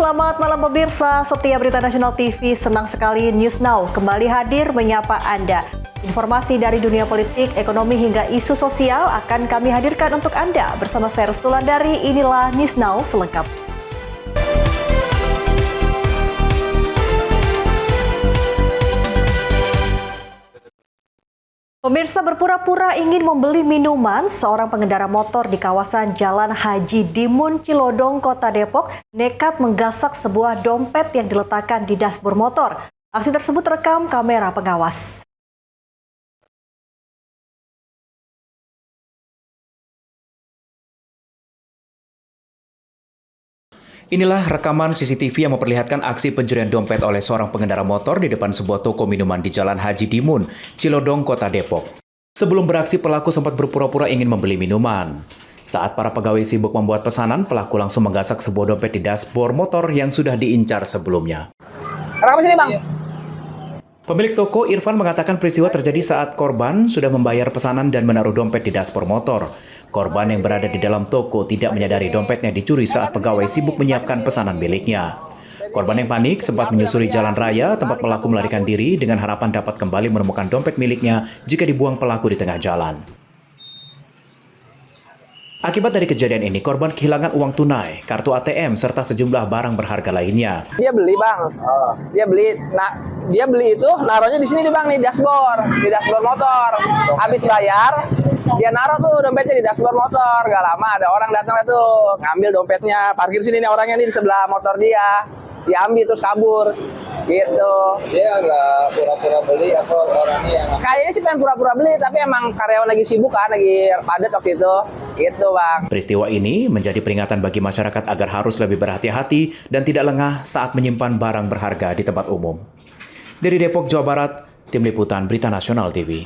Selamat malam pemirsa, setia Berita Nasional TV, senang sekali News Now kembali hadir menyapa Anda. Informasi dari dunia politik, ekonomi hingga isu sosial akan kami hadirkan untuk Anda. Bersama saya Restulandari, inilah News Now selengkapnya. Pemirsa, berpura-pura ingin membeli minuman, seorang pengendara motor di kawasan Jalan Haji Dimun, Cilodong, Kota Depok, nekat menggasak sebuah dompet yang diletakkan di dashboard motor. Aksi tersebut terekam kamera pengawas. Inilah rekaman CCTV yang memperlihatkan aksi pencurian dompet oleh seorang pengendara motor di depan sebuah toko minuman di Jalan Haji Dimun, Cilodong, Kota Depok. Sebelum beraksi, pelaku sempat berpura-pura ingin membeli minuman. Saat para pegawai sibuk membuat pesanan, pelaku langsung menggasak sebuah dompet di dashboard motor yang sudah diincar sebelumnya. Rekam sini, Bang. Pemilik toko, Irfan, mengatakan peristiwa terjadi saat korban sudah membayar pesanan dan menaruh dompet di dashboard motor. Korban yang berada di dalam toko tidak menyadari dompetnya dicuri saat pegawai sibuk menyiapkan pesanan miliknya. Korban yang panik sempat menyusuri jalan raya tempat pelaku melarikan diri dengan harapan dapat kembali menemukan dompet miliknya jika dibuang pelaku di tengah jalan. Akibat dari kejadian ini, korban kehilangan uang tunai, kartu ATM, serta sejumlah barang berharga lainnya. Dia beli, Bang. Dia beli itu naruhnya di sini nih, Bang, di dashboard motor. Habis bayar, dia naruh tuh dompetnya di dashboard motor. Gak lama ada orang datang tuh, ngambil dompetnya, parkir sini nih orangnya nih di sebelah motor dia. Diambil terus kabur. Gitu. Dia agak pura-pura beli atau orangnya yang... Kayaknya sih pengen pura-pura beli, tapi emang karyawan lagi sibuk kan, lagi padat waktu itu. Gitu, Bang. Peristiwa ini menjadi peringatan bagi masyarakat agar harus lebih berhati-hati dan tidak lengah saat menyimpan barang berharga di tempat umum. Dari Depok, Jawa Barat, Tim Liputan Berita Nasional TV.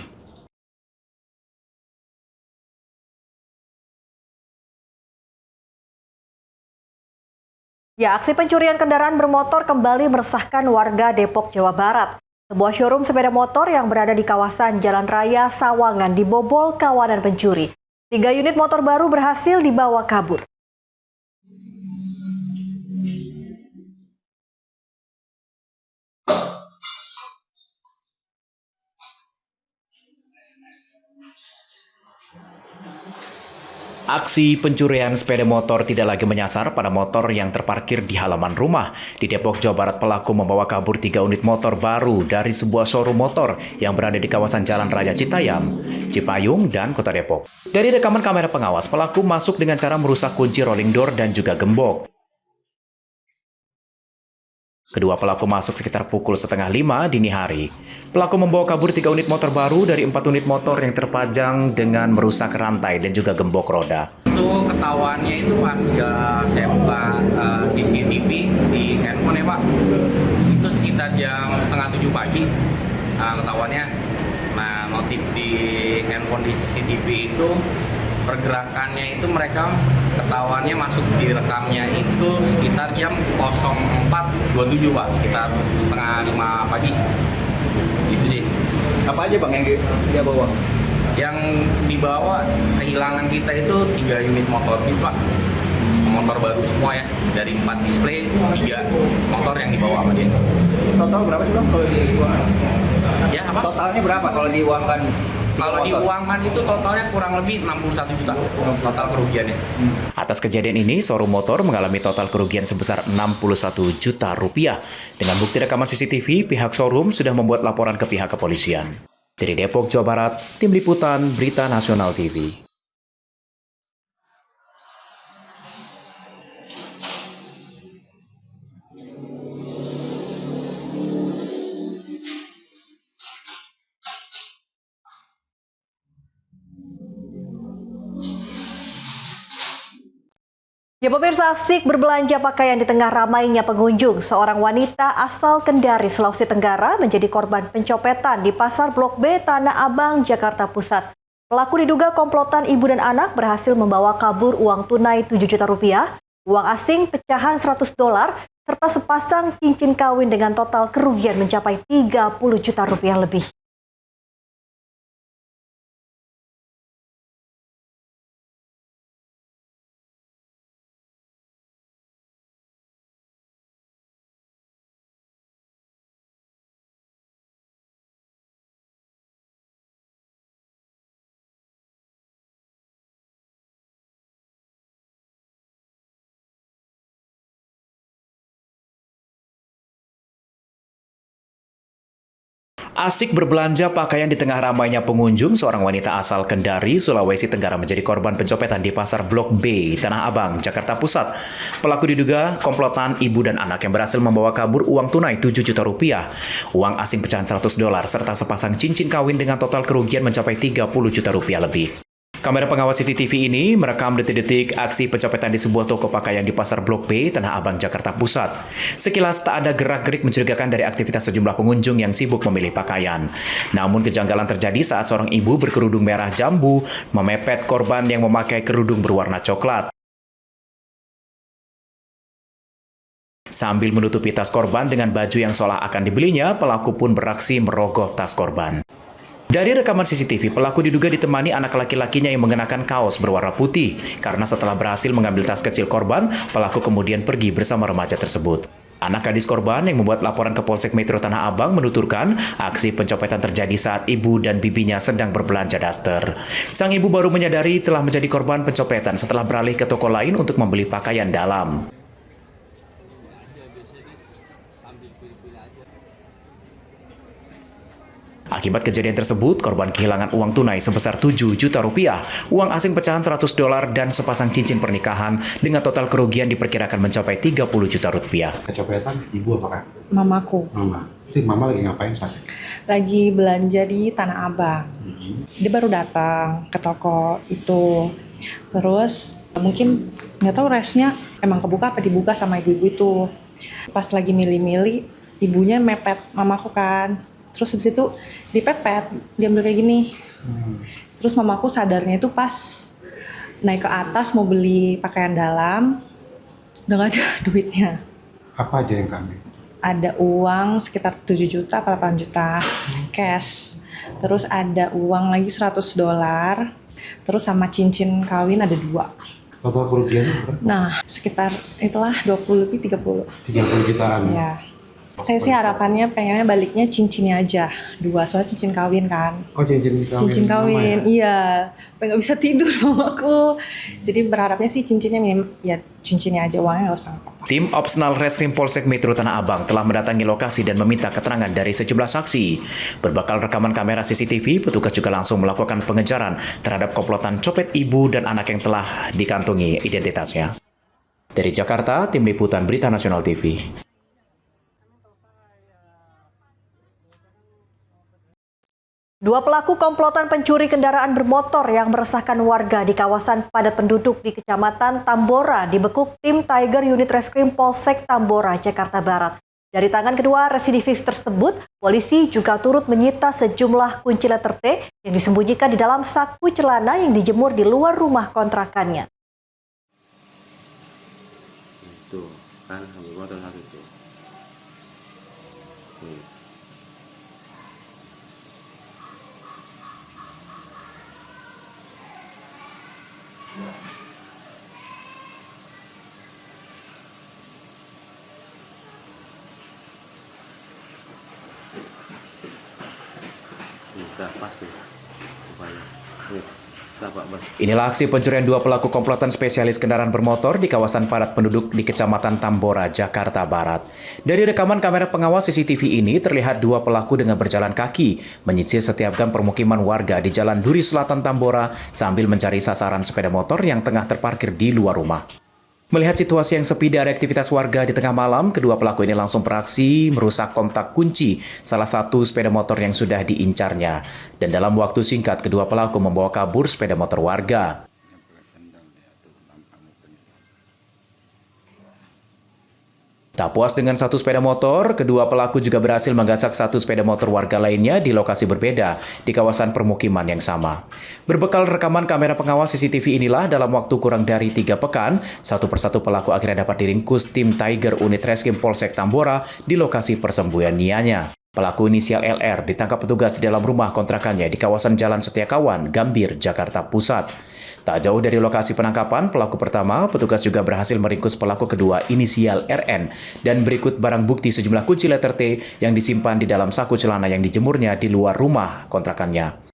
Ya, aksi pencurian kendaraan bermotor kembali meresahkan warga Depok, Jawa Barat. Sebuah showroom sepeda motor yang berada di kawasan Jalan Raya Sawangan dibobol kawanan pencuri. 3 unit motor baru berhasil dibawa kabur. Aksi pencurian sepeda motor tidak lagi menyasar pada motor yang terparkir di halaman rumah. Di Depok, Jawa Barat, pelaku membawa kabur 3 unit motor baru dari sebuah showroom motor yang berada di kawasan Jalan Raya Citayam, Cipayung, dan Kota Depok. Dari rekaman kamera pengawas, pelaku masuk dengan cara merusak kunci rolling door dan juga gembok. Kedua pelaku masuk sekitar pukul 4:30 dini hari. Pelaku membawa kabur 3 unit motor baru dari 4 unit motor yang terpajang dengan merusak rantai dan juga gembok roda. Itu ketahuannya itu pas saya buka CCTV di handphone ya, Pak. Itu sekitar jam 6:30 pagi ketahuannya. Nah, notif di handphone di CCTV itu pergerakannya itu mereka ketahuannya masuk di rekamnya itu sekitar jam 04.27, Pak, sekitar 4:30 pagi. Itu sih. Apa aja, Bang, yang dia bawa? Yang dibawa kehilangan kita itu 3 unit motor nih, Pak. Motor baru semua ya, dari 4 display, 3 motor yang dibawa sama dia. Total berapa sih, Bang, kalau diuangkan? Ya, apa? Totalnya berapa kalau diuangkan? Kalau diuangkan itu totalnya kurang lebih 61 juta total kerugiannya. Atas kejadian ini, showroom motor mengalami total kerugian sebesar 61 juta rupiah. Dengan bukti rekaman CCTV, pihak showroom sudah membuat laporan ke pihak kepolisian. Dari Depok, Jawa Barat, Tim Liputan Berita Nasional TV. Ya, pemirsa, asik berbelanja pakaian di tengah ramainya pengunjung. Seorang wanita asal Kendari, Sulawesi Tenggara menjadi korban pencopetan di Pasar Blok B, Tanah Abang, Jakarta Pusat. Pelaku diduga komplotan ibu dan anak berhasil membawa kabur uang tunai 7 juta rupiah, uang asing pecahan 100 dolar, serta sepasang cincin kawin dengan total kerugian mencapai 30 juta rupiah lebih. Asik berbelanja pakaian di tengah ramainya pengunjung, seorang wanita asal Kendari, Sulawesi Tenggara menjadi korban pencopetan di pasar Blok B, Tanah Abang, Jakarta Pusat. Pelaku diduga komplotan ibu dan anak yang berhasil membawa kabur uang tunai 7 juta rupiah, uang asing pecahan $100, serta sepasang cincin kawin dengan total kerugian mencapai 30 juta rupiah lebih. Kamera pengawas CCTV ini merekam detik-detik aksi pencopetan di sebuah toko pakaian di pasar Blok B, Tanah Abang, Jakarta Pusat. Sekilas tak ada gerak-gerik mencurigakan dari aktivitas sejumlah pengunjung yang sibuk memilih pakaian. Namun kejanggalan terjadi saat seorang ibu berkerudung merah jambu memepet korban yang memakai kerudung berwarna coklat. Sambil menutupi tas korban dengan baju yang seolah akan dibelinya, pelaku pun beraksi merogoh tas korban. Dari rekaman CCTV, pelaku diduga ditemani anak laki-lakinya yang mengenakan kaos berwarna putih. Karena setelah berhasil mengambil tas kecil korban, pelaku kemudian pergi bersama remaja tersebut. Anak gadis korban yang membuat laporan ke Polsek Metro Tanah Abang menuturkan aksi pencopetan terjadi saat ibu dan bibinya sedang berbelanja daster. Sang ibu baru menyadari telah menjadi korban pencopetan setelah beralih ke toko lain untuk membeli pakaian dalam. Akibat kejadian tersebut, korban kehilangan uang tunai sebesar 7 juta rupiah, uang asing pecahan $100 dan sepasang cincin pernikahan dengan total kerugian diperkirakan mencapai 30 juta rupiah. Kecopetan ibu apa kak? Mamaku Mama. Itu mama lagi ngapain saat itu? lagi belanja di Tanah Abang. Dia baru datang ke toko itu. Terus mungkin nggak tahu resnya emang kebuka apa dibuka sama ibu-ibu itu. Pas lagi milih-milih, ibunya mepet mamaku kan. Terus habis itu dipepet, dia ambil kayak gini. Terus mamaku sadarnya itu pas naik ke atas mau beli pakaian dalam, udah gak ada duitnya. Apa aja yang kami? Ada uang sekitar 7 juta atau 8 juta cash. Terus ada uang lagi $100. Terus sama cincin kawin ada 2. Total kerugiannya berapa? Nah, sekitar itulah 20 lebih 30. 30 jutaan. Ya. Saya sih harapannya pengennya baliknya cincinnya aja 2, soalnya cincin kawin kan. Oh cincin kawin. Cincin mama kawin, ya? iya. Pengen nggak bisa tidur mamaku. Jadi berharapnya sih cincinnya ya cincinnya aja, uangnya nggak usah apa-apa. Tim Opsnal Reskrim Polsek Metro Tanah Abang telah mendatangi lokasi dan meminta keterangan dari sejumlah saksi. Berbekal rekaman kamera CCTV, petugas juga langsung melakukan pengejaran terhadap komplotan copet ibu dan anak yang telah dikantongi identitasnya. Dari Jakarta, Tim Liputan Berita Nasional TV. Dua pelaku komplotan pencuri kendaraan bermotor yang meresahkan warga di kawasan padat penduduk di Kecamatan Tambora dibekuk tim Tiger Unit Reskrim Polsek Tambora, Jakarta Barat. Dari tangan kedua residivis tersebut, polisi juga turut menyita sejumlah kunci letter T yang disembunyikan di dalam saku celana yang dijemur di luar rumah kontrakannya. Itu kan ambil motor satu tuh. Nih. Udah pasti rupanya. Nih, Pak Bos. Inilah aksi pencurian dua pelaku komplotan spesialis kendaraan bermotor di kawasan padat penduduk di Kecamatan Tambora, Jakarta Barat. Dari rekaman kamera pengawas CCTV ini terlihat dua pelaku dengan berjalan kaki menyisir setiap gang permukiman warga di Jalan Duri Selatan Tambora sambil mencari sasaran sepeda motor yang tengah terparkir di luar rumah. Melihat situasi yang sepi dari aktivitas warga di tengah malam, kedua pelaku ini langsung beraksi merusak kontak kunci salah satu sepeda motor yang sudah diincarnya. Dan dalam waktu singkat, kedua pelaku membawa kabur sepeda motor warga. Tak puas dengan satu sepeda motor, kedua pelaku juga berhasil menggasak satu sepeda motor warga lainnya di lokasi berbeda di kawasan permukiman yang sama. Berbekal rekaman kamera pengawas CCTV inilah dalam waktu kurang dari 3 pekan, satu persatu pelaku akhirnya dapat diringkus tim Tiger Unit Reskrim Polsek Tambora di lokasi persembunyiannya. Pelaku inisial LR ditangkap petugas di dalam rumah kontrakannya di kawasan Jalan Setiakawan, Gambir, Jakarta Pusat. Tak jauh dari lokasi penangkapan pelaku pertama, petugas juga berhasil meringkus pelaku kedua inisial RN dan berikut barang bukti sejumlah kunci letter T yang disimpan di dalam saku celana yang dijemurnya di luar rumah kontrakannya.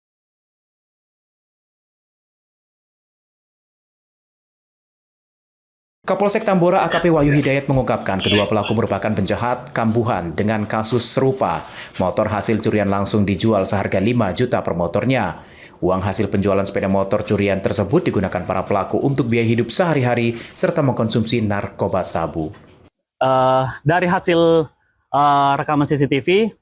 Kapolsek Tambora AKP Wahyu Hidayat mengungkapkan kedua pelaku merupakan penjahat kambuhan dengan kasus serupa. Motor hasil curian langsung dijual seharga 5 juta per motornya. Uang hasil penjualan sepeda motor curian tersebut digunakan para pelaku untuk biaya hidup sehari-hari serta mengkonsumsi narkoba sabu. Dari hasil rekaman CCTV,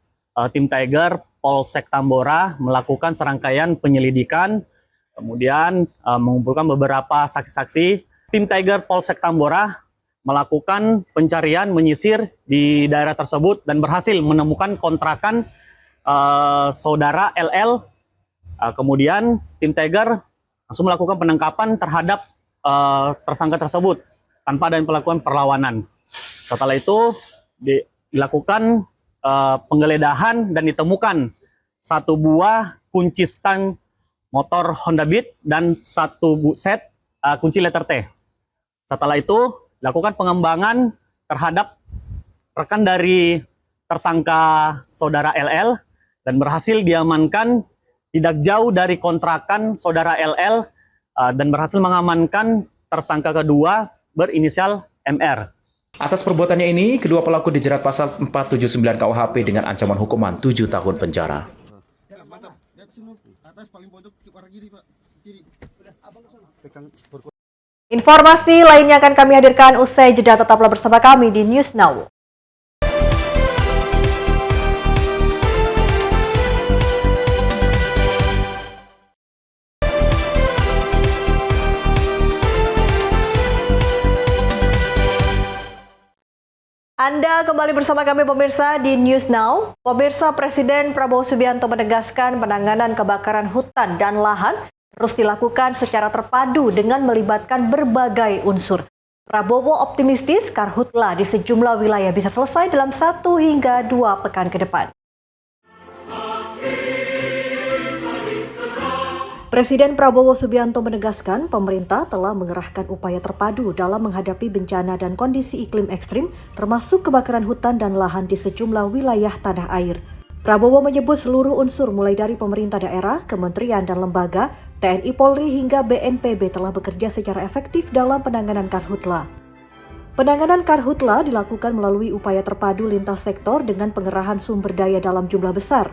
tim Tiger Polsek Tambora melakukan serangkaian penyelidikan, kemudian mengumpulkan beberapa saksi-saksi. Tim Tiger Polsek Tambora melakukan pencarian menyisir di daerah tersebut dan berhasil menemukan kontrakan saudara LL. Kemudian tim Tiger langsung melakukan penangkapan terhadap tersangka tersebut tanpa ada pelakuan perlawanan. Setelah itu dilakukan penggeledahan dan ditemukan satu buah kunci stang motor Honda Beat dan satu set kunci letter T. Setelah itu dilakukan pengembangan terhadap rekan dari tersangka saudara LL dan berhasil diamankan tidak jauh dari kontrakan saudara LL dan berhasil mengamankan tersangka kedua berinisial MR. Atas perbuatannya ini, kedua pelaku dijerat pasal 479 KUHP dengan ancaman hukuman 7 tahun penjara. Informasi lainnya akan kami hadirkan usai jeda. Tetaplah bersama kami di News Now. Anda kembali bersama kami pemirsa di News Now. Pemirsa, Presiden Prabowo Subianto menegaskan penanganan kebakaran hutan dan lahan terus dilakukan secara terpadu dengan melibatkan berbagai unsur. Prabowo optimistis karhutla di sejumlah wilayah bisa selesai dalam 1 hingga 2 pekan ke depan. Presiden Prabowo Subianto menegaskan pemerintah telah mengerahkan upaya terpadu dalam menghadapi bencana dan kondisi iklim ekstrim, termasuk kebakaran hutan dan lahan di sejumlah wilayah tanah air. Prabowo menyebut seluruh unsur mulai dari pemerintah daerah, kementerian dan lembaga, TNI Polri hingga BNPB telah bekerja secara efektif dalam penanganan karhutla. Penanganan karhutla dilakukan melalui upaya terpadu lintas sektor dengan pengerahan sumber daya dalam jumlah besar.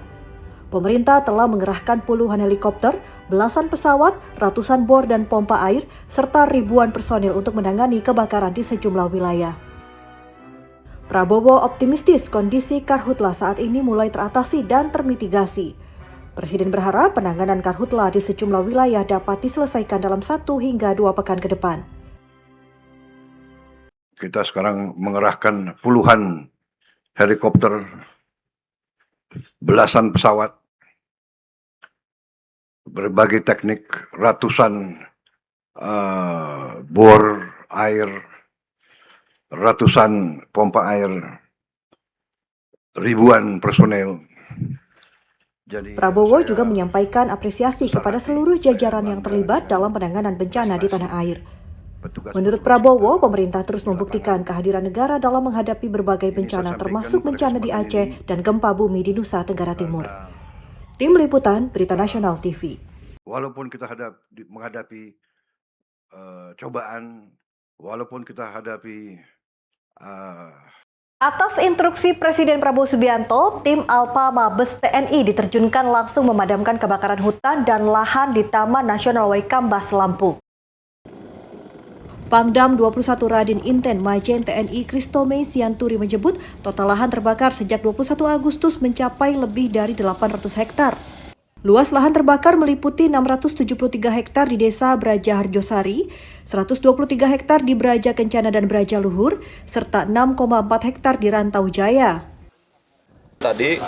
Pemerintah telah mengerahkan puluhan helikopter, belasan pesawat, ratusan bor dan pompa air, serta ribuan personil untuk menangani kebakaran di sejumlah wilayah. Prabowo optimistis kondisi karhutla saat ini mulai teratasi dan termitigasi. Presiden berharap penanganan karhutla di sejumlah wilayah dapat diselesaikan dalam 1 hingga 2 pekan ke depan. Kita sekarang mengerahkan puluhan helikopter, belasan pesawat, berbagai teknik, ratusan bor air, ratusan pompa air, ribuan personel. Prabowo juga menyampaikan apresiasi kepada seluruh jajaran yang terlibat dalam penanganan bencana di tanah air. Menurut Prabowo, pemerintah terus membuktikan kehadiran negara dalam menghadapi berbagai bencana termasuk bencana di Aceh dan gempa bumi di Nusa Tenggara Timur. Tim Liputan Berita Nasional TV. Walaupun kita menghadapi cobaan, walaupun kita hadapi Atas instruksi Presiden Prabowo Subianto, tim Alpa Mabes TNI diterjunkan langsung memadamkan kebakaran hutan dan lahan di Taman Nasional Waikambas, Lampung. Pangdam 21 Radin Inten Majen TNI Kristomei Sianturi menyebut total lahan terbakar sejak 21 Agustus mencapai lebih dari 800 hektar. Luas lahan terbakar meliputi 673 hektar di Desa Braja Harjosari, 123 hektar di Braja Kencana dan Braja Luhur, serta 6,4 hektar di Rantau Jaya. Tadi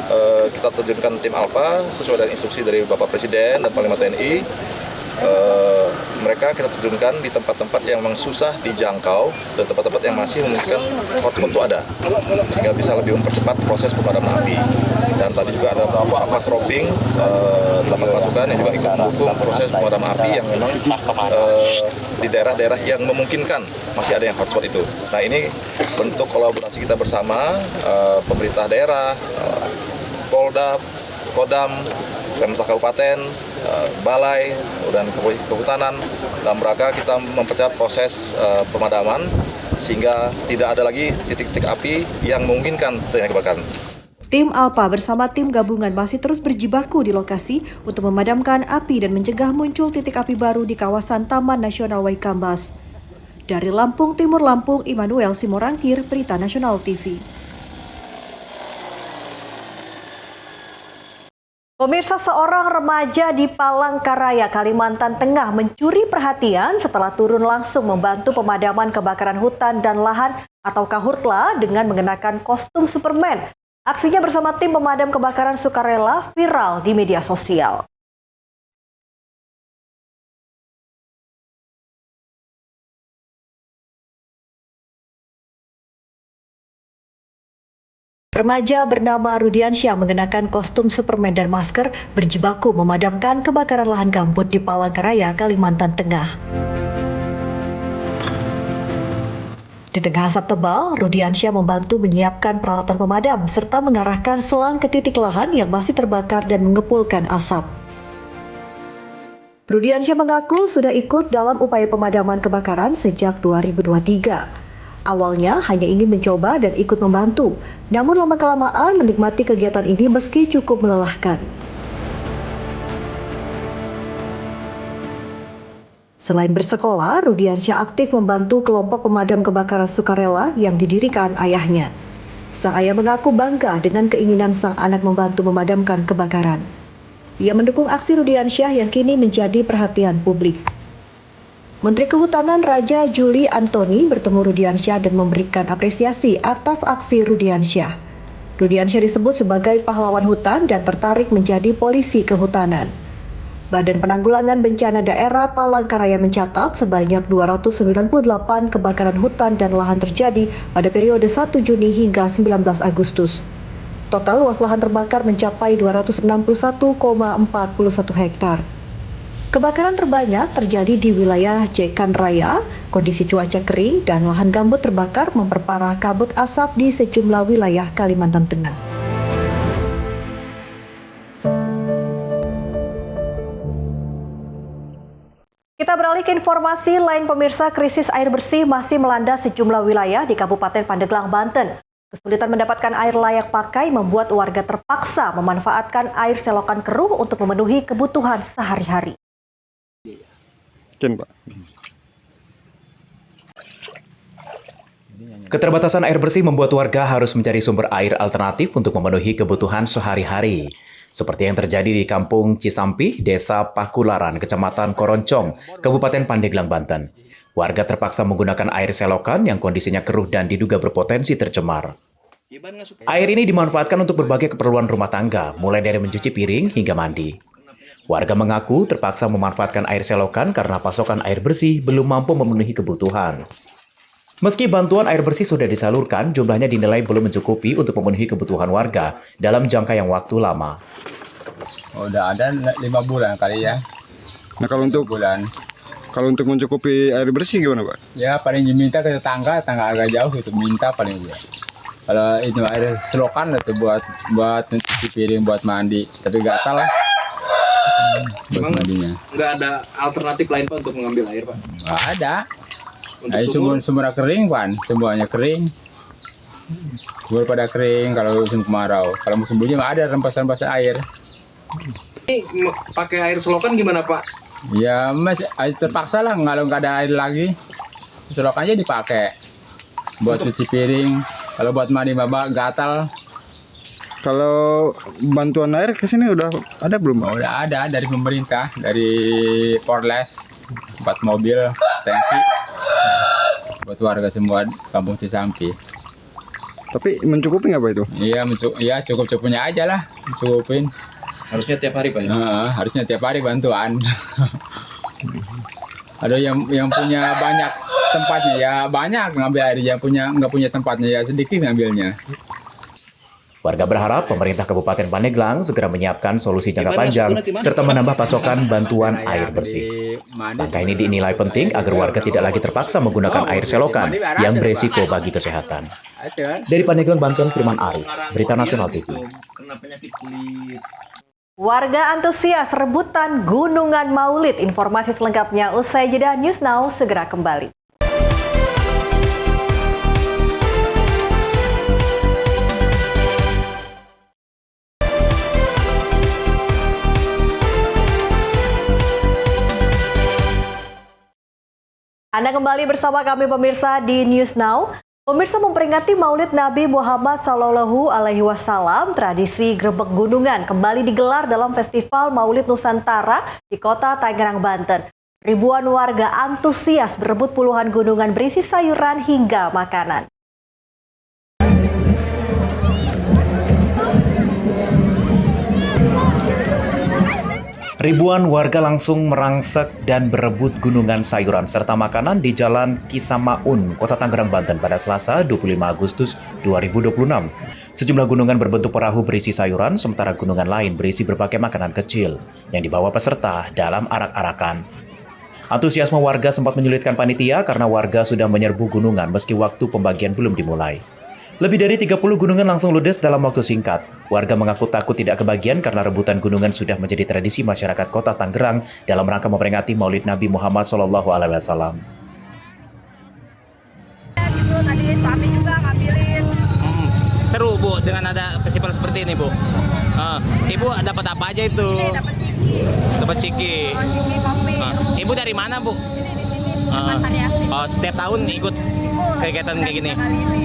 kita terjunkan tim Alpa sesuai dengan instruksi dari Bapak Presiden dan Panglima TNI. Mereka kita terjunkan di tempat-tempat yang memang susah dijangkau dan tempat-tempat yang masih memungkinkan hotspot itu ada, sehingga bisa lebih mempercepat proses pemadaman api. Dan tadi juga ada beberapa roping dapat masukan yang juga ikut mendukung proses pemadaman api yang memang di daerah-daerah yang memungkinkan masih ada yang hotspot itu. Nah, ini bentuk kolaborasi kita bersama pemerintah daerah, Polda, Kodam, pemerintah kabupaten, balai, dan kehutanan dalam rangka kita mempercepat proses pemadaman sehingga tidak ada lagi titik-titik api yang memungkinkan terjadi kebakaran. Tim Alpa bersama tim gabungan masih terus berjibaku di lokasi untuk memadamkan api dan mencegah muncul titik api baru di kawasan Taman Nasional Waikambas. Dari Lampung Timur Lampung, Immanuel Simorangkir, Berita Nasional TV. Pemirsa, seorang remaja di Palangkaraya, Kalimantan Tengah mencuri perhatian setelah turun langsung membantu pemadaman kebakaran hutan dan lahan atau Kahurtla dengan mengenakan kostum Superman. Aksinya bersama tim pemadam kebakaran sukarela viral di media sosial. Remaja bernama Rudiansyah mengenakan kostum Superman dan masker berjibaku memadamkan kebakaran lahan gambut di Palangkaraya, Kalimantan Tengah. Di tengah asap tebal, Rudiansyah membantu menyiapkan peralatan pemadam serta mengarahkan selang ke titik lahan yang masih terbakar dan mengepulkan asap. Rudiansyah mengaku sudah ikut dalam upaya pemadaman kebakaran sejak 2023. Awalnya hanya ingin mencoba dan ikut membantu, namun lama-kelamaan menikmati kegiatan ini meski cukup melelahkan. Selain bersekolah, Rudiansyah aktif membantu kelompok pemadam kebakaran sukarela yang didirikan ayahnya. Sang ayah mengaku bangga dengan keinginan sang anak membantu memadamkan kebakaran. Ia mendukung aksi Rudiansyah yang kini menjadi perhatian publik. Menteri Kehutanan Raja Juli Antoni bertemu Rudiansyah dan memberikan apresiasi atas aksi Rudiansyah. Rudiansyah disebut sebagai pahlawan hutan dan tertarik menjadi polisi kehutanan. Badan Penanggulangan Bencana Daerah Palangkaraya mencatat sebanyak 298 kebakaran hutan dan lahan terjadi pada periode 1 Juni hingga 19 Agustus. Total luas lahan terbakar mencapai 261,41 hektar. Kebakaran terbanyak terjadi di wilayah Jekan Raya. Kondisi cuaca kering dan lahan gambut terbakar memperparah kabut asap di sejumlah wilayah Kalimantan Tengah. Kita beralih ke informasi lain, pemirsa. Krisis air bersih masih melanda sejumlah wilayah di Kabupaten Pandeglang, Banten. Kesulitan mendapatkan air layak pakai membuat warga terpaksa memanfaatkan air selokan keruh untuk memenuhi kebutuhan sehari-hari. Keterbatasan air bersih membuat warga harus mencari sumber air alternatif untuk memenuhi kebutuhan sehari-hari. Seperti yang terjadi di Kampung Cisampih, Desa Pakularan, Kecamatan Koroncong, Kabupaten Pandeglang, Banten. Warga terpaksa menggunakan air selokan yang kondisinya keruh dan diduga berpotensi tercemar. Air ini dimanfaatkan untuk berbagai keperluan rumah tangga, mulai dari mencuci piring hingga mandi. Warga mengaku terpaksa memanfaatkan air selokan karena pasokan air bersih belum mampu memenuhi kebutuhan. Meski bantuan air bersih sudah disalurkan, jumlahnya dinilai belum mencukupi untuk memenuhi kebutuhan warga dalam jangka yang waktu lama. Udah ada 5 bulan kali ya. Nah kalau untuk mencukupi air bersih gimana Pak? Ya paling diminta ke tetangga agak jauh itu minta paling ya. Kalau itu air selokan itu buat cuci piring, buat mandi, tapi gatal lah. Buat mandinya. Nggak ada alternatif lain Pak untuk mengambil air Pak? Nggak ada. Sumur kering Pak, semuanya kering. Sumur pada kering kalau musim kemarau. Kalau musim hujan nggak ada rempasan air. Ini pakai air selokan gimana Pak? Ya masih terpaksa lah, kalau nggak ada air lagi selokannya dipakai buat cuci piring. Kalau buat mandi babak gatal. Kalau bantuan air ke sini udah ada belum? Udah ada dari pemerintah, dari Polres, 4 mobil tangki buat warga semua Kampung Cisampih. Tapi mencukupi nggak Pak itu? Iya cukup-cukupnya aja lah, cukupin. Harusnya tiap hari Pak ya? Harusnya tiap hari bantuan. Ada yang punya banyak tempatnya ya banyak ngambil air, yang nggak punya tempatnya ya sedikit ngambilnya. Warga berharap pemerintah Kabupaten Pandeglang segera menyiapkan solusi jangka panjang serta menambah pasokan bantuan air bersih. Langkah ini dinilai penting agar warga tidak lagi terpaksa menggunakan air selokan yang beresiko bagi kesehatan. Dari Pandeglang, Banten, Firman Ari, Berita Nasional TV. Warga antusias rebutan Gunungan Maulid. Informasi selengkapnya usai jeda. News Now segera kembali. Anda kembali bersama kami pemirsa di News Now. Pemirsa, memperingati Maulid Nabi Muhammad SAW, tradisi Grebek Gunungan kembali digelar dalam Festival Maulid Nusantara di Kota Tangerang, Banten. Ribuan warga antusias berebut puluhan gunungan berisi sayuran hingga makanan. Ribuan warga langsung merangsek dan berebut gunungan sayuran serta makanan di Jalan Kisamaun, Kota Tangerang, Banten pada Selasa 25 Agustus 2026. Sejumlah gunungan berbentuk perahu berisi sayuran, sementara gunungan lain berisi berbagai makanan kecil yang dibawa peserta dalam arak-arakan. Antusiasme warga sempat menyulitkan panitia karena warga sudah menyerbu gunungan meski waktu pembagian belum dimulai. Lebih dari 30 gunungan langsung ludes dalam waktu singkat. Warga mengaku takut tidak kebagian karena rebutan gunungan sudah menjadi tradisi masyarakat Kota Tangerang dalam rangka memperingati Maulid Nabi Muhammad SAW. Gitu, tadi suami juga ngambilin. Seru Bu dengan ada festival seperti ini Bu. Ibu dapat apa aja itu? Ini dapat ciki. Dapat ciki. Ciki kopi. Ibu dari mana Bu? Ini di sini Taman Sariasi. Oh, setiap tahun ikut kegiatan kayak gini.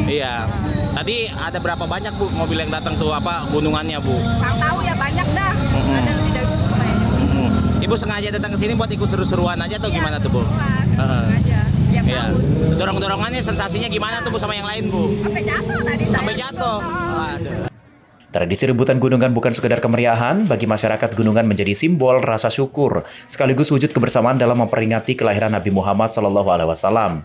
Iya. Tadi ada berapa banyak Bu mobil yang datang tuh gunungannya Bu? Kurang tahu ya, banyak dah. Ada lebih dari 10 kayaknya. Ibu sengaja datang ke sini buat ikut seru-seruan aja atau gimana tuh Bu? Aja. Tiap Iya. tahun. Dorong-dorongannya sensasinya gimana tuh Bu sama yang lain Bu? Sampai jatuh tadi saya. Sampai jatuh. Waduh. Tradisi rebutan gunungan bukan sekedar kemeriahan, bagi masyarakat gunungan menjadi simbol rasa syukur, sekaligus wujud kebersamaan dalam memperingati kelahiran Nabi Muhammad SAW.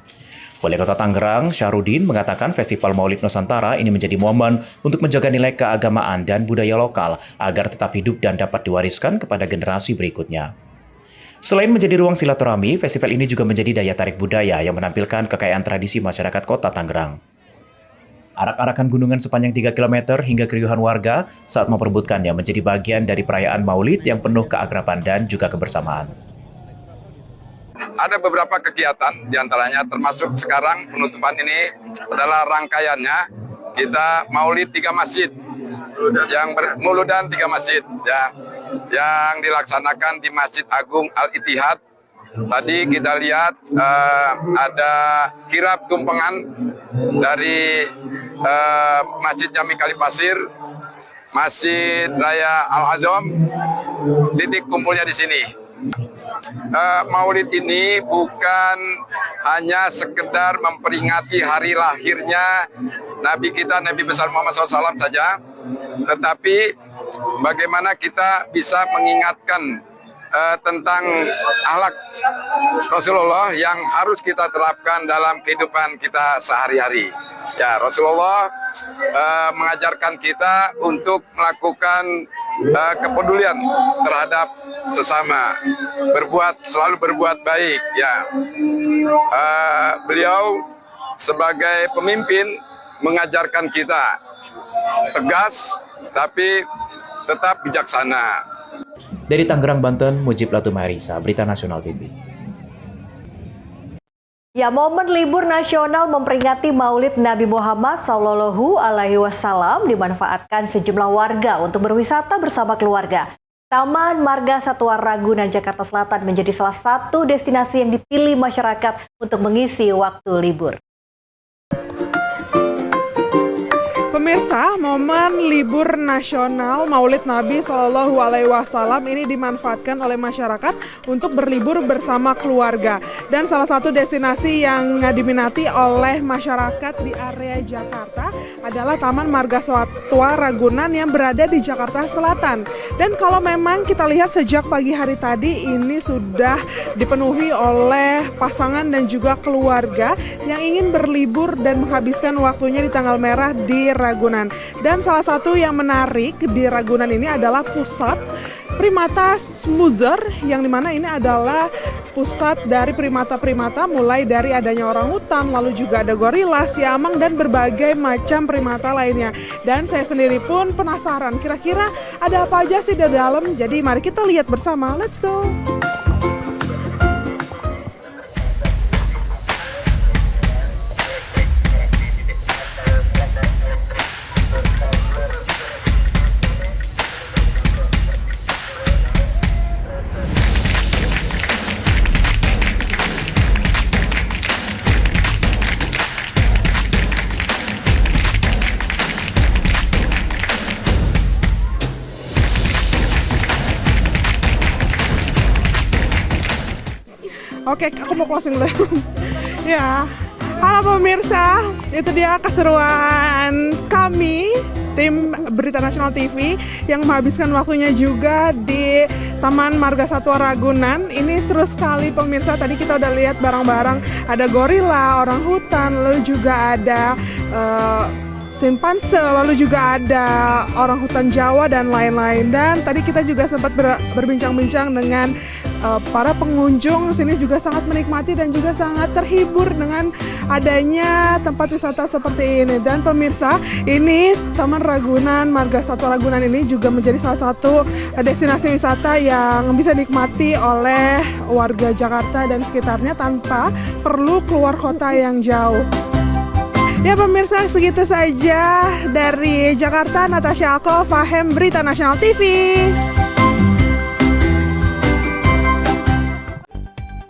Wali Kota Tangerang, Syahrudin, mengatakan Festival Maulid Nusantara ini menjadi momen untuk menjaga nilai keagamaan dan budaya lokal agar tetap hidup dan dapat diwariskan kepada generasi berikutnya. Selain menjadi ruang silaturahmi, festival ini juga menjadi daya tarik budaya yang menampilkan kekayaan tradisi masyarakat Kota Tangerang. Arak-arakan gunungan sepanjang 3 km hingga keriuhan warga saat memperebutkannya menjadi bagian dari perayaan Maulid yang penuh keakraban dan juga kebersamaan. Ada beberapa kegiatan, diantaranya termasuk sekarang penutupan ini adalah rangkaiannya kita Maulid 3 masjid, yang Mauludan 3 masjid, ya, yang dilaksanakan di Masjid Agung Al-Ittihad. Tadi kita lihat ada kirab tumpengan dari Masjid Jami Kalipasir, Masjid Raya Al-Azam, titik kumpulnya di sini. Maulid ini bukan hanya sekedar memperingati hari lahirnya Nabi kita, Nabi besar Muhammad SAW saja, tetapi bagaimana kita bisa mengingatkan tentang akhlak Rasulullah yang harus kita terapkan dalam kehidupan kita sehari-hari. Ya, Rasulullah mengajarkan kita untuk melakukan kepedulian terhadap sesama, selalu berbuat baik. Ya, beliau sebagai pemimpin mengajarkan kita tegas tapi tetap bijaksana. Dari Tangerang, Banten, Mujib Latumarisa, Berita Nasional TV. Ya, momen libur nasional memperingati Maulid Nabi Muhammad SAW dimanfaatkan sejumlah warga untuk berwisata bersama keluarga. Taman Marga Satwa Ragunan, Jakarta Selatan menjadi salah satu destinasi yang dipilih masyarakat untuk mengisi waktu libur. Pemirsa, momen libur nasional Maulid Nabi SAW ini dimanfaatkan oleh masyarakat untuk berlibur bersama keluarga. Dan salah satu destinasi yang diminati oleh masyarakat di area Jakarta adalah Taman Marga Satwa Ragunan yang berada di Jakarta Selatan. Dan kalau memang kita lihat sejak pagi hari tadi ini sudah dipenuhi oleh pasangan dan juga keluarga yang ingin berlibur dan menghabiskan waktunya di tanggal merah di Ragunan. Dan salah satu yang menarik di Ragunan ini adalah pusat primata Smoozer, yang dimana ini adalah pusat dari primata-primata, mulai dari adanya orangutan, lalu juga ada gorila, siamang, dan berbagai macam primata lainnya. Dan saya sendiri pun penasaran kira-kira ada apa aja sih di dalam. Jadi mari kita lihat bersama, let's go! Oke, aku mau closing dulu. Ya, halo pemirsa, itu dia keseruan kami tim Berita Nasional TV yang menghabiskan waktunya juga di Taman Marga Satwa Ragunan. Ini seru sekali pemirsa, tadi kita udah lihat barang-barang, ada gorila, orang hutan, lalu juga ada simpanse, lalu juga ada orang hutan Jawa dan lain-lain. Dan tadi kita juga sempat berbincang-bincang dengan para pengunjung sini, juga sangat menikmati dan juga sangat terhibur dengan adanya tempat wisata seperti ini. Dan pemirsa, ini Taman Ragunan, Marga Satwa Ragunan ini juga menjadi salah satu destinasi wisata yang bisa dinikmati oleh warga Jakarta dan sekitarnya tanpa perlu keluar kota yang jauh. Ya pemirsa, segitu saja dari Jakarta. Natasha Ako, Fahem, Berita Nasional TV.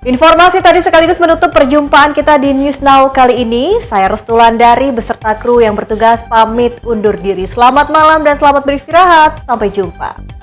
Informasi tadi sekaligus menutup perjumpaan kita di News Now kali ini. Saya Restulandari beserta kru yang bertugas pamit undur diri. Selamat malam dan selamat beristirahat. Sampai jumpa.